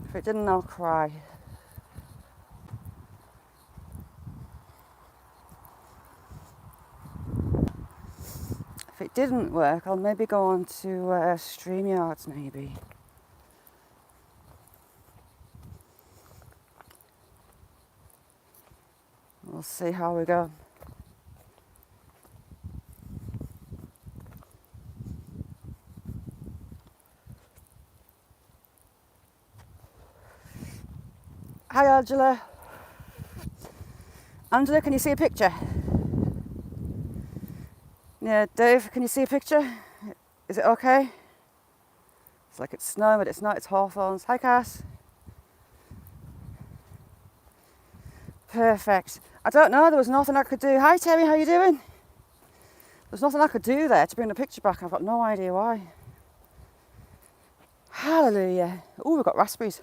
If it didn't, I'll cry. If it didn't work, I'll maybe go on to StreamYards maybe. We'll see how we go. Hi Angela. Angela, can you see a picture? Yeah, Dave, can you see a picture? Is it okay? It's like it's snowing, but it's not, it's hawthorns. Hi Cass. Perfect. I don't know, there was nothing I could do. Hi Terry, how you doing? There's nothing I could do there to bring the picture back. I've got no idea why. Hallelujah. Oh, we've got raspberries.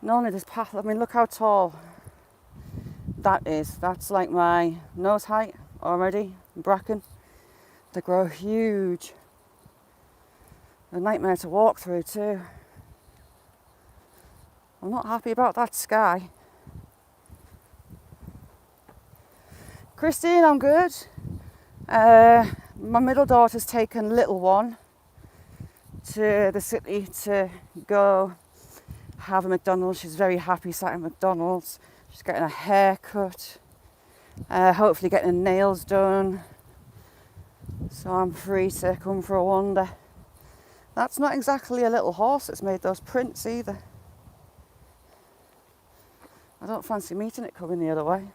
Not only this path, I mean, look how tall that is. That's like my nose height already. Bracken. They grow huge. A nightmare to walk through too. I'm not happy about that sky. Christine, I'm good. My middle daughter's taken little one to the city to go have a McDonald's. She's very happy sat at McDonald's. She's getting a haircut, hopefully getting her nails done. So I'm free to come for a wander. That's not exactly a little horse that's made those prints either. I don't fancy meeting it coming the other way.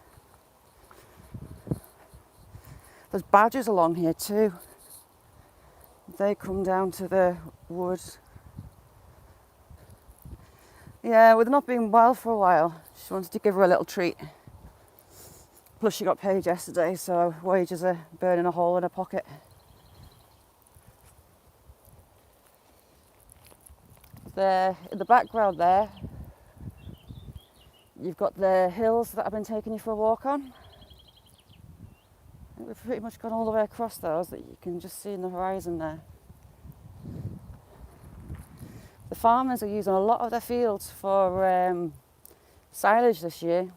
There's badgers along here too. They come down to the woods. Yeah, with her not being well for a while, she wanted to give her a little treat. Plus she got paid yesterday, so wages are burning a hole in her pocket. There, in the background there, you've got the hills that I've been taking you for a walk on. I think we've pretty much gone all the way across those that you can just see in the horizon there. The farmers are using a lot of their fields for silage this year.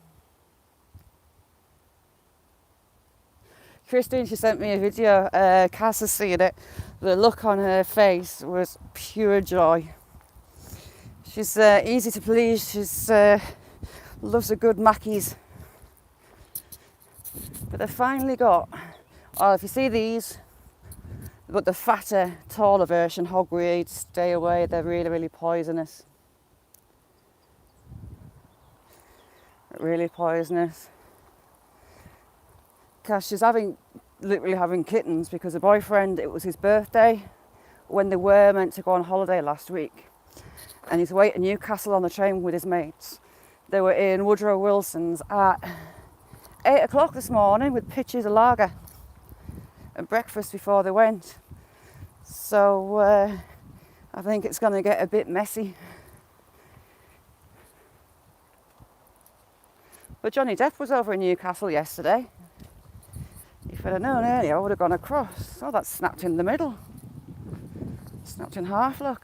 Christine, she sent me a video. Cass has seen it. The look on her face was pure joy. She's easy to please. She's loves a good Mackies. But they've finally got, oh, if you see these, they've got the fatter, taller version, hogweed. Stay away, they're really, really poisonous. Really poisonous. Cass, she's literally having kittens because her boyfriend, it was his birthday when they were meant to go on holiday last week. And he's away at Newcastle on the train with his mates. They were in Woodrow Wilson's at 8 o'clock this morning with pitchers of lager and breakfast before they went. So I think it's going to get a bit messy. But Johnny Depp was over in Newcastle yesterday. If I'd have known earlier, I would have gone across. Oh, that's snapped in the middle. Snapped in half, look.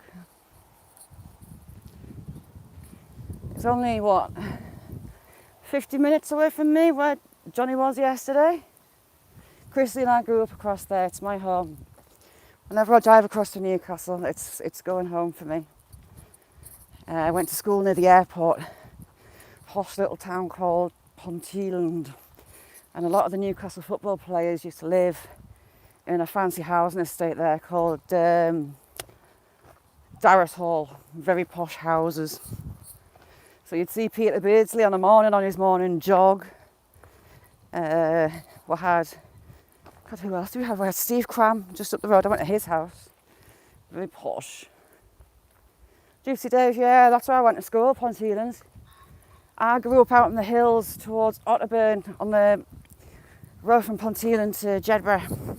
It's only, 50 minutes away from me where Johnny was yesterday. Chrissy and I grew up across there. It's my home. Whenever I drive across to Newcastle, it's going home for me. I went to school near the airport, posh little town called Ponteland. And a lot of the Newcastle football players used to live in a fancy housing estate there called Darras Hall. Very posh houses. So you'd see Peter Beardsley on his morning jog. We had, God, who else do we have? We had Steve Cram just up the road. I went to his house. Very posh. Juicy Dave, yeah, that's where I went to school, Ponteland. I grew up out in the hills towards Otterburn on the road from Ponteland to Jedburgh,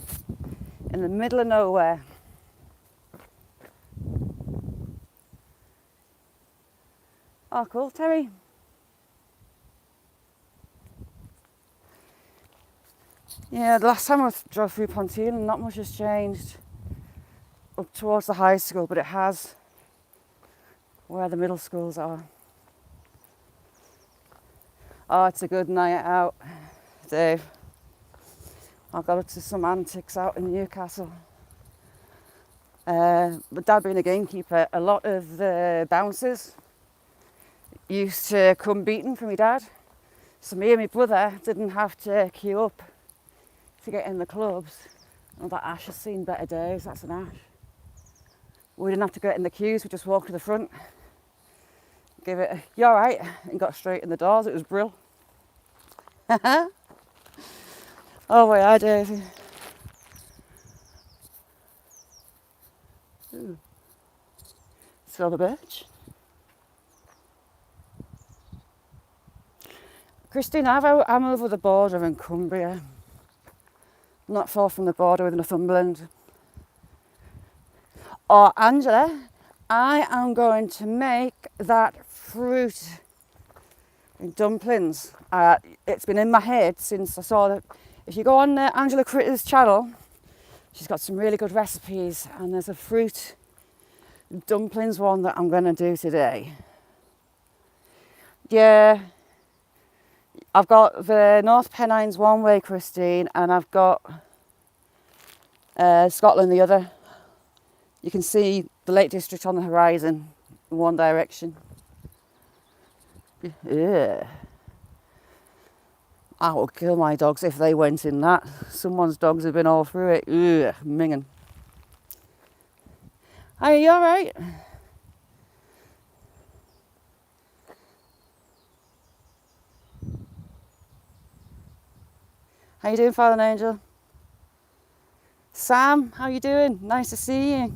in the middle of nowhere. Oh, cool, Terry. Yeah, the last time I drove through Ponteland, not much has changed. up towards the high school, but it has where the middle schools are. Oh, it's a good night out, Dave. I got up to some antics out in Newcastle. But Dad being a gamekeeper, a lot of the bouncers used to come beating for me dad. So me and my brother didn't have to queue up to get in the clubs. Oh, that Ash has seen better days, that's an Ash. We didn't have to get in the queues, we just walked to the front, give it a, you alright, and got straight in the doors, it was brill. Oh, where are Daisy? Ooh. Smell the birch. Christine, I'm over the border in Cumbria, not far from the border with Northumberland. Oh, Angela, I am going to make that fruit dumplings. It's been in my head since I saw that. If you go on Angela Critter's channel, she's got some really good recipes, and there's a fruit dumplings one that I'm going to do today. Yeah, I've got the North Pennines one way, Christine, and I've got Scotland the other. You can see the Lake District on the horizon in one direction. Yeah. I would kill my dogs if they went in that. Someone's dogs have been all through it. Ugh, minging. Are you alright? How you doing, Father Angel? Sam, how you doing? Nice to see you.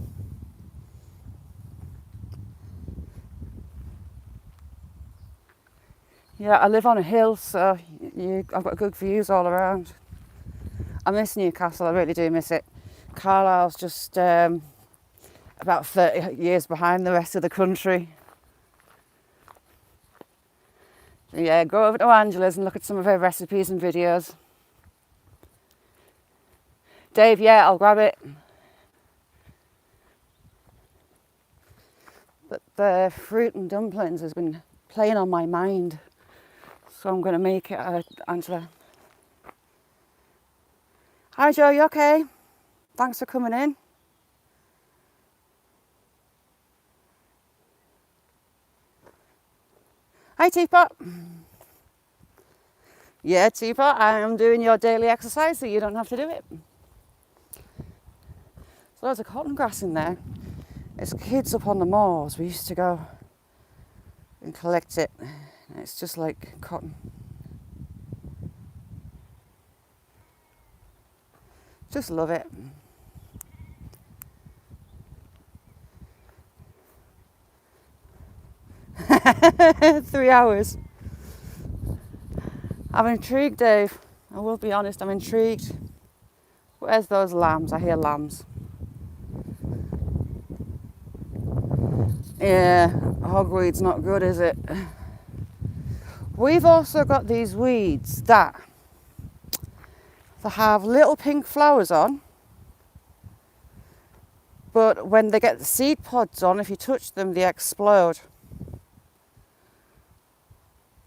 Yeah, I live on a hill, so I've got good views all around. I miss Newcastle, I really do miss it. Carlisle's just about 30 years behind the rest of the country. Yeah, go over to Angela's and look at some of her recipes and videos. Dave, yeah, I'll grab it. But the fruit and dumplings has been playing on my mind. So I'm going to make it, Angela. Hi Joe, you okay? Thanks for coming in. Hi Teapot. Yeah, Teapot, I am doing your daily exercise so you don't have to do it. There's loads of cotton grass in there. As kids up on the moors, we used to go and collect it. It's just like cotton. Just love it. Three hours. I'm intrigued, Dave. I will be honest, I'm intrigued. Where's those lambs? I hear lambs. Yeah, hogweed's not good, is it? We've also got these weeds that have little pink flowers on, but when they get the seed pods on, if you touch them, they explode.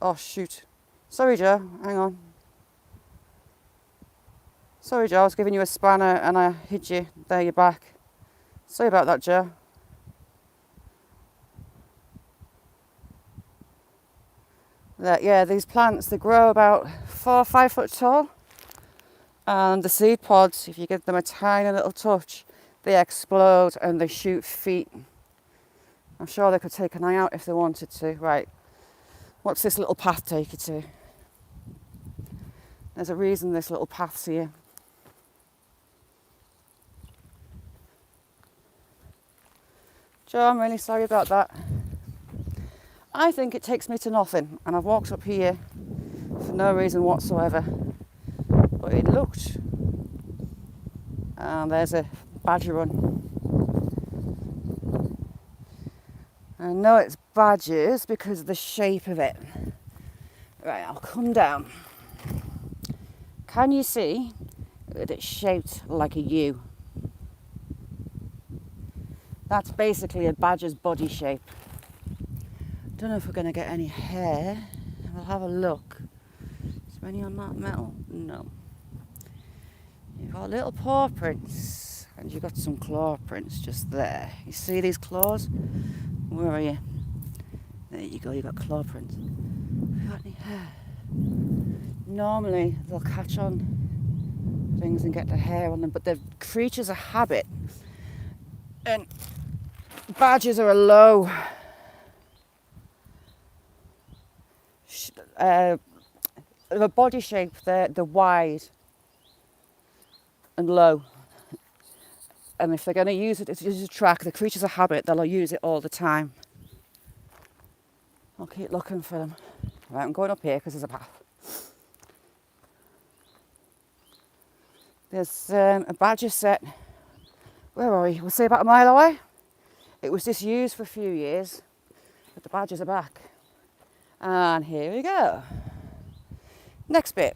Oh shoot. Sorry Joe, hang on. Sorry Joe, I was giving you a spanner and I hit you. There, you're back. Sorry about that, Joe. Yeah, these plants, they grow about 4 or 5 foot tall, and the seed pods, if you give them a tiny little touch, they explode and they shoot feet. I'm sure they could take an eye out if they wanted to. Right, what's this little path take you to? There's a reason this little path's here. Joe, I'm really sorry about that. I think it takes me to nothing, and I've walked up here for no reason whatsoever. But it looked, and there's a badger run. I know it's badgers because of the shape of it. Right, I'll come down. Can you see that it's shaped like a U? That's basically a badger's body shape. Don't know if we're going to get any hair. We'll have a look. Is there any on that metal? No. You've got little paw prints, and you've got some claw prints just there. You see these claws? Where are you? There you go, you've got claw prints. Have you got any hair? Normally they'll catch on things and get the hair on them, but they're creatures of habit. And badgers are a low the body shape, they're wide and low. And if they're going to use it as a track, the creatures of habit, they'll use it all the time. I'll keep looking for them. Right, I'm going up here because there's a path. There's a badger set. Where are we? We'll say about a mile away. It was disused for a few years, but the badgers are back. And here we go. Next bit.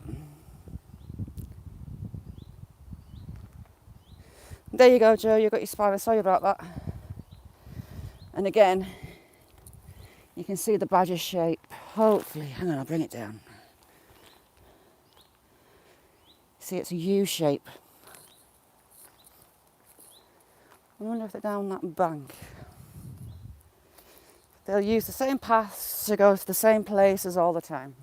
There you go, Joe, you got your spider. Sorry about that. And again, you can see the badger shape. Hopefully, hang on, I'll bring it down. See, it's a U shape. I wonder if they're down that bank. They'll use the same paths to go to the same places all the time.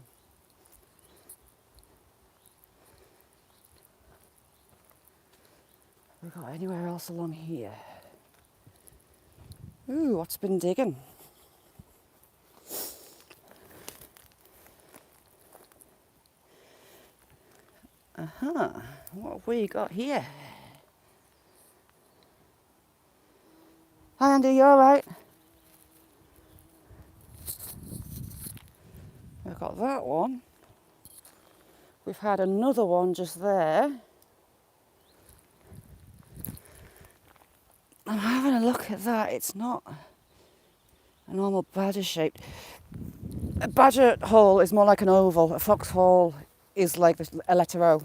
Have we got anywhere else along here? Ooh, what's been digging? What have we got here? Hi Andy, you alright? We've got that one. We've had another one just there. I'm having a look at that. It's not a normal badger shape. A badger hole is more like an oval. A fox hole is like a letter O.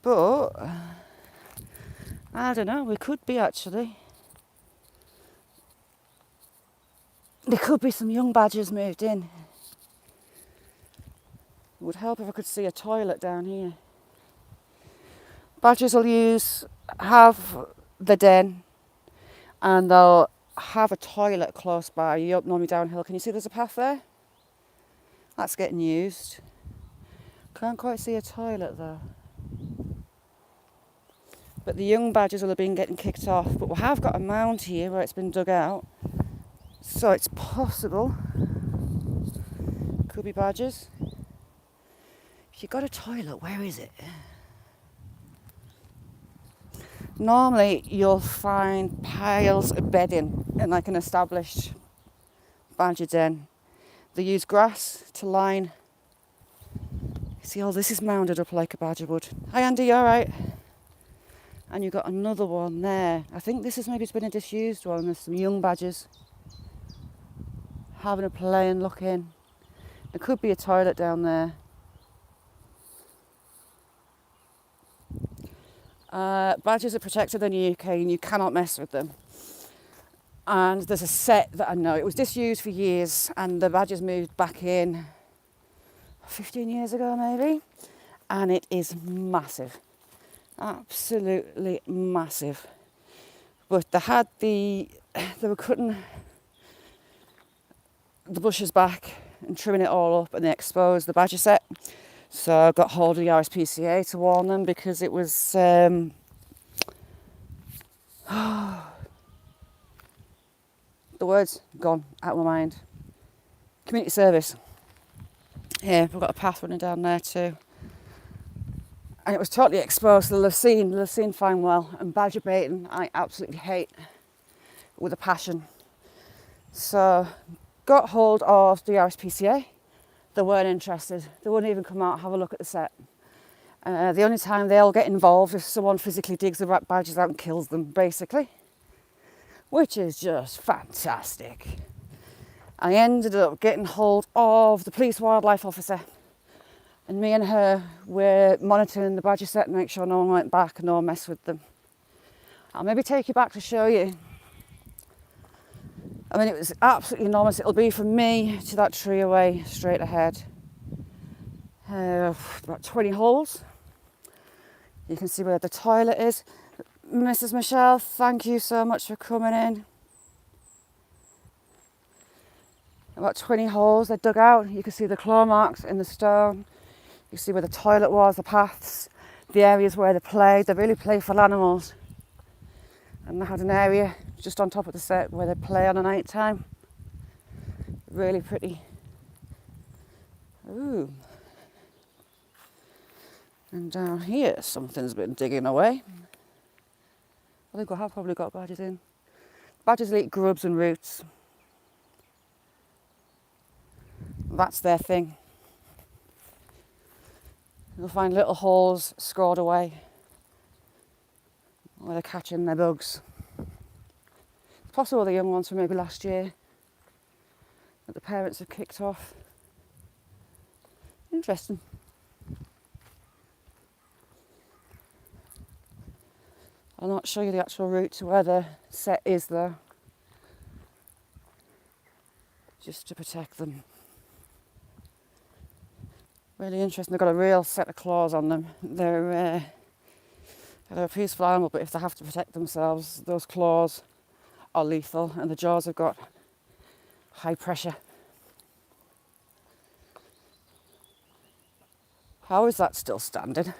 But I don't know. We could be actually. There could be some young badgers moved in. It would help if I could see a toilet down here. Badgers will have the den, and they'll have a toilet close by. You're up normally downhill. Can you see there's a path there? That's getting used. Can't quite see a toilet though. But the young badgers will have been getting kicked off. But we have got a mound here where it's been dug out. So it's possible. Could be badgers. If you've got a toilet, where is it? Normally you'll find piles of bedding in like an established badger den. They use grass to line. See, all this is mounded up like a badger would. Hi Andy, you alright? And you've got another one there. I think this has maybe been a disused one. There's some young badgers having a play and look in. There could be a toilet down there. Badgers are protected in the UK and you cannot mess with them. And there's a set that I know, it was disused for years and the badgers moved back in 15 years ago maybe, and it is massive, absolutely massive. But they were cutting the bushes back and trimming it all up and they exposed the badger set. So I got hold of the RSPCA to warn them because it was the word's gone out of my mind. Community service. Yeah, we've got a path running down there too. And it was totally exposed to the Lucene fine well, and badger baiting I absolutely hate with a passion. So got hold of the RSPCA. They weren't interested. They wouldn't even come out and have a look at the set. The only time they'll get involved is if someone physically digs the badgers out and kills them, basically. Which is just fantastic. I ended up getting hold of the police wildlife officer. And me and her were monitoring the badger set and make sure no one went back and no one messed with them. I'll maybe take you back to show you I mean, it was absolutely enormous. It'll be from me to that tree away, straight ahead. About 20 holes. You can see where the toilet is. Mrs. Michelle, thank you so much for coming in. About 20 holes they dug out. You can see the claw marks in the stone. You see where the toilet was, the paths, the areas where they played. They're really playful animals. And they had an area just on top of the set where they play on a night time. Really pretty. Ooh. And down here, something's been digging away. I think I have probably got badgers in. Badgers eat grubs and roots. That's their thing. You'll find little holes scored away where they're catching their bugs. It's possible the young ones from maybe last year that the parents have kicked off. Interesting. I'll not show you the actual route to where the set is though, just to protect them. Really interesting. They've got a real set of claws on them. They're a peaceful animal, but if they have to protect themselves, those claws are lethal, and the jaws have got high pressure. How is that still standing?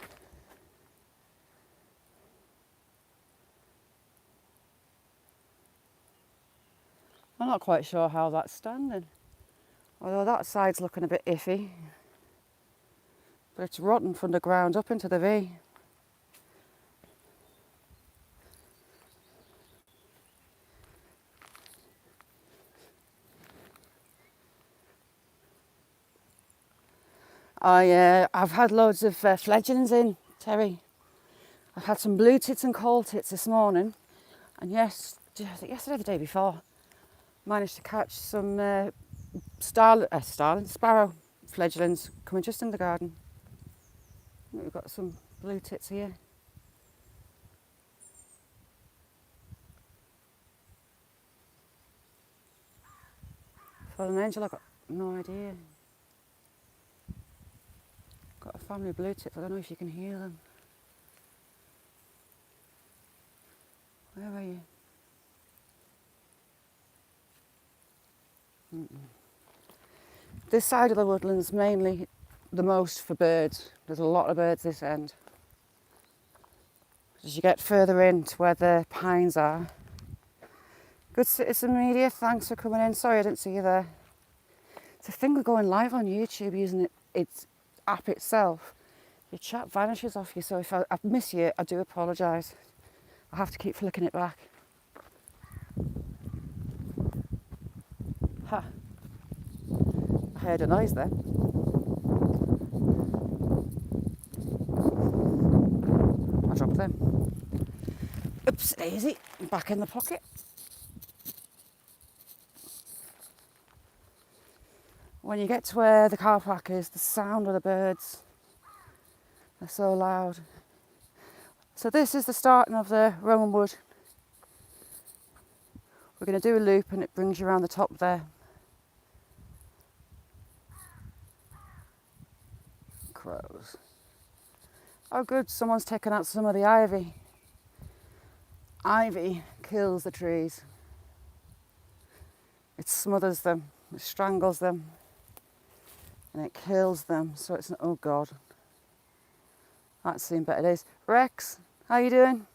I'm not quite sure how that's standing. Although that side's looking a bit iffy. But it's rotten from the ground up into the V. I've had loads of fledglings in, Terry. I've had some blue tits and coal tits this morning. And yes, I think yesterday, the day before, managed to catch some sparrow fledglings coming just in the garden. We've got some blue tits here. Fallen angel, I've got no idea. Got a family of blue tits, I don't know if you can hear them. Where are you? This side of the woodland's mainly the most for birds. There's a lot of birds this end. As you get further in to where the pines are. Good Citizen Media, thanks for coming in. Sorry I didn't see you there. It's a thing with going live on YouTube using its app itself. Your chat vanishes off you, so if I miss you, I do apologise. I have to keep flicking it back. Ha! I heard a noise then. I dropped them. Oops, daisy, back in the pocket. When you get to where the car park is, the sound of the birds, they're so loud. So this is the starting of the Rowan Wood. We're going to do a loop and it brings you around the top there. Crows. Oh good, someone's taken out some of the ivy. Ivy kills the trees. It smothers them, it strangles them, and it kills them. So it's, oh God. That's seen better days. Rex, how you doing?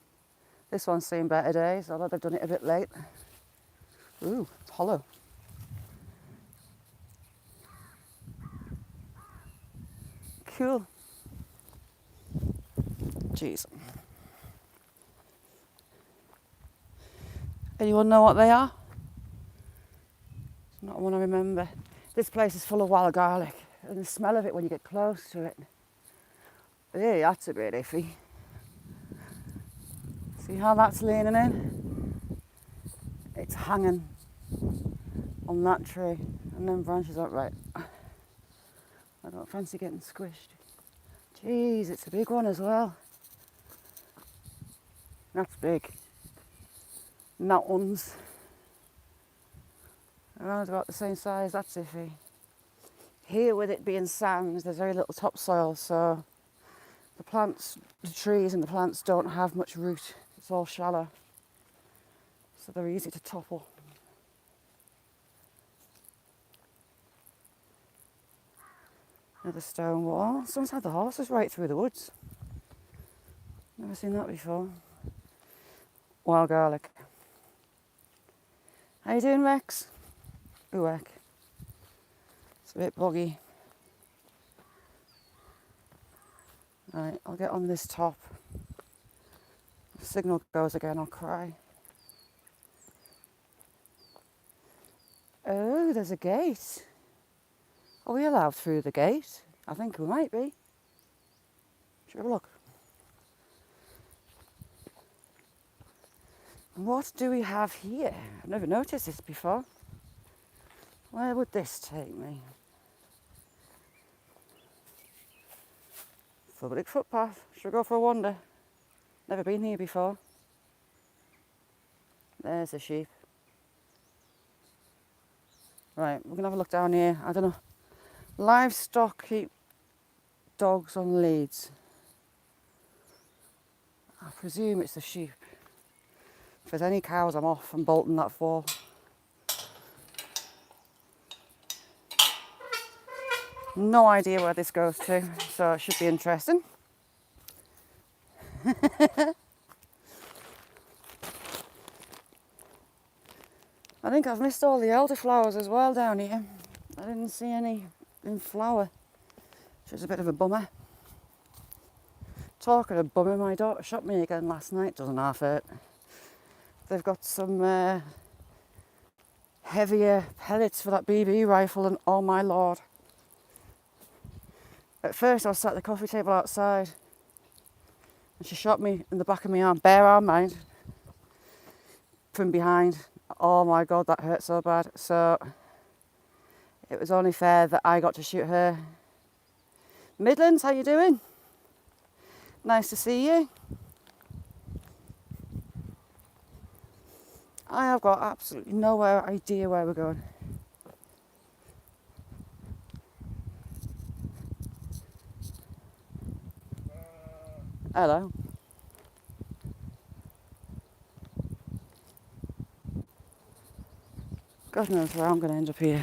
This one's seen better days, although they've done it a bit late. Ooh, it's hollow. Cool. Jeez. Anyone know what they are? It's not one I remember. This place is full of wild garlic, and the smell of it when you get close to it. Yeah, that's a bit iffy. See how that's leaning in? It's hanging on that tree, and then branches up right. I don't fancy getting squished. Jeez, it's a big one as well. That's big. And that one's Around about the same size, that's iffy. Here, with it being sand, there's very little topsoil, so the plants, the trees and the plants don't have much root. It's all shallow, so they're easy to topple. Another stone wall. Someone's had the horses right through the woods. Never seen that before. Wild garlic. How you doing, Rex? Ooh, heck. It's a bit boggy. Right, I'll get on this top. If the signal goes again, I'll cry. Oh, there's a gate. Are we allowed through the gate? I think we might be. Should we have a look? What do we have here? I've never noticed this before. Where would this take me? Public footpath. Should we go for a wander? Never been here before. There's a sheep. Right, we're going to have a look down here. I don't know. Livestock keep dogs on leads. I presume it's the sheep. If there's any cows, I'm off and bolting that fall. No idea where this goes to, so it should be interesting. I think I've missed all the elderflowers as well down here. I didn't see any in flower, which is a bit of a bummer. Talking of bummer, my daughter shot me again last night, doesn't half hurt. They've got some heavier pellets for that BB rifle, and oh my lord. At first I was sat at the coffee table outside and she shot me in the back of my arm, bare arm mind, from behind. Oh my god, that hurt so bad. So it was only fair that I got to shoot her. Midlands, how you doing? Nice to see you. I have got absolutely no idea where we're going. Hello. God knows where I'm going to end up here.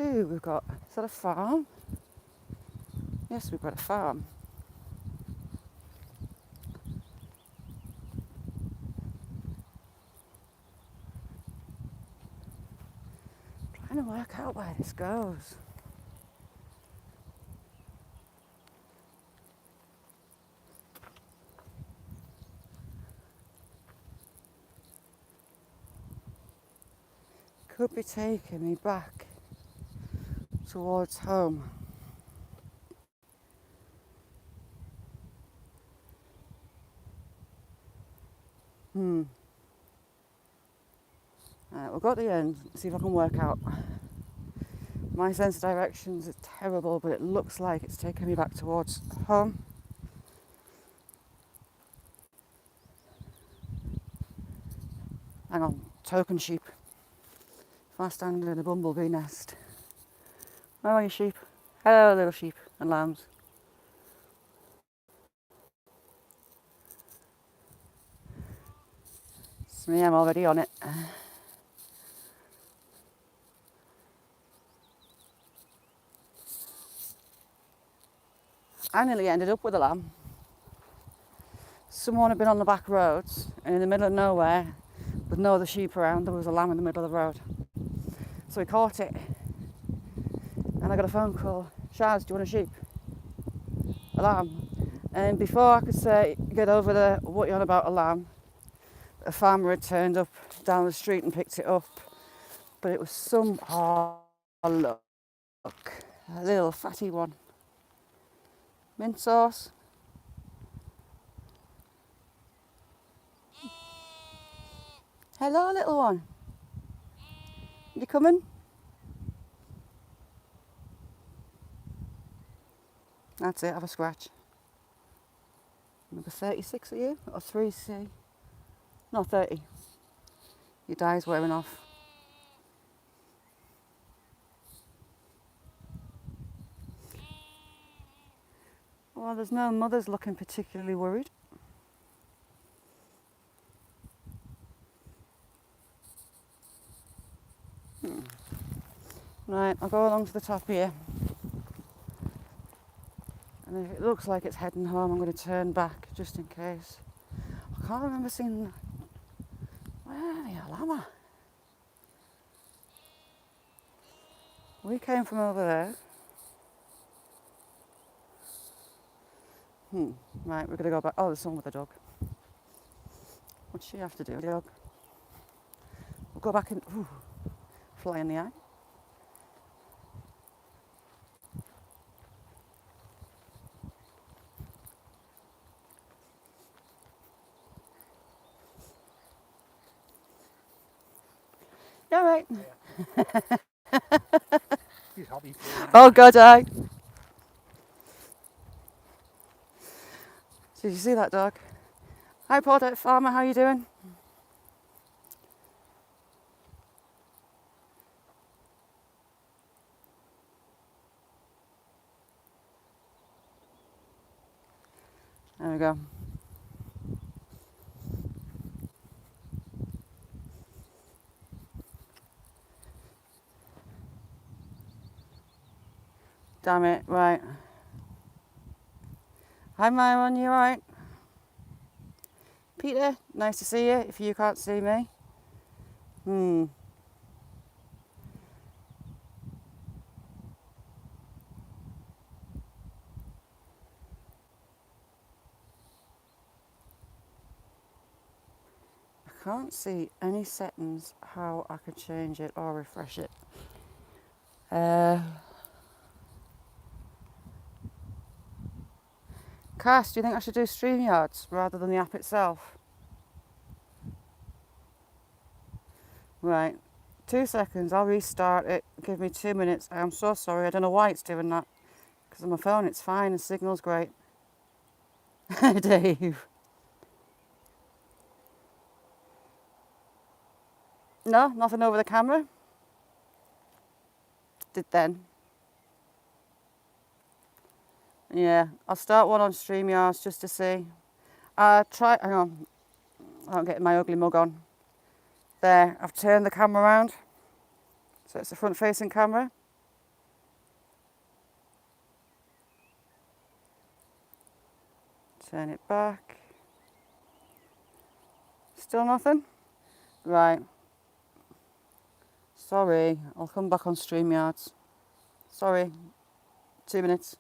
Ooh, we've got, is that a farm? Yes, we've got a farm. Trying to work out where this goes. Could be taking me back towards home. Right, we'll go to the end, see if I can work out. My sense of directions is terrible, but it looks like it's taking me back towards home. Hang on, token sheep. If I stand in a bumblebee nest. Where are you, sheep? Hello, little sheep and lambs. It's me, I'm already on it. I nearly ended up with a lamb. Someone had been on the back roads, and in the middle of nowhere, with no other sheep around, there was a lamb in the middle of the road. So we caught it, and I got a phone call. Shaz, do you want a sheep? A lamb? And before I could say, get over the, what you on about a lamb, a farmer had turned up down the street and picked it up. But it was some, oh look, a little fatty one. Mint sauce. Hello, little one. You coming? That's it, have a scratch. Number 36 are you? Or 3C? No, 30. Your dye's wearing off. Well, there's no mothers looking particularly worried. Right, I'll go along to the top here. And if it looks like it's heading home, I'm going to turn back just in case. I can't remember seeing... Where the hell am I? We came from over there. Right, we're going to go back. Oh, there's someone with a dog. What's she have to do? Dog. We'll go back in. Ooh, fly in the eye. All right. He's happy for you. Oh, God, aye. Did you see that dog? Hi, Paudette Farmer, how you doing? There we go. Damn it, right. Hi, Myron, you alright? Peter, nice to see you, if you can't see me. I can't see any settings how I can change it or refresh it. Cass, do you think I should do StreamYards rather than the app itself? Right, 2 seconds, I'll restart it. Give me 2 minutes. I'm so sorry, I don't know why it's doing that. Because on my phone it's fine, the signal's great. Dave. No, nothing over the camera. Did then. Yeah, I'll start one on StreamYards just to see. Hang on, I'm getting my ugly mug on. There, I've turned the camera around. So it's a front facing camera. Turn it back. Still nothing? Right. Sorry, I'll come back on StreamYards. Sorry, 2 minutes.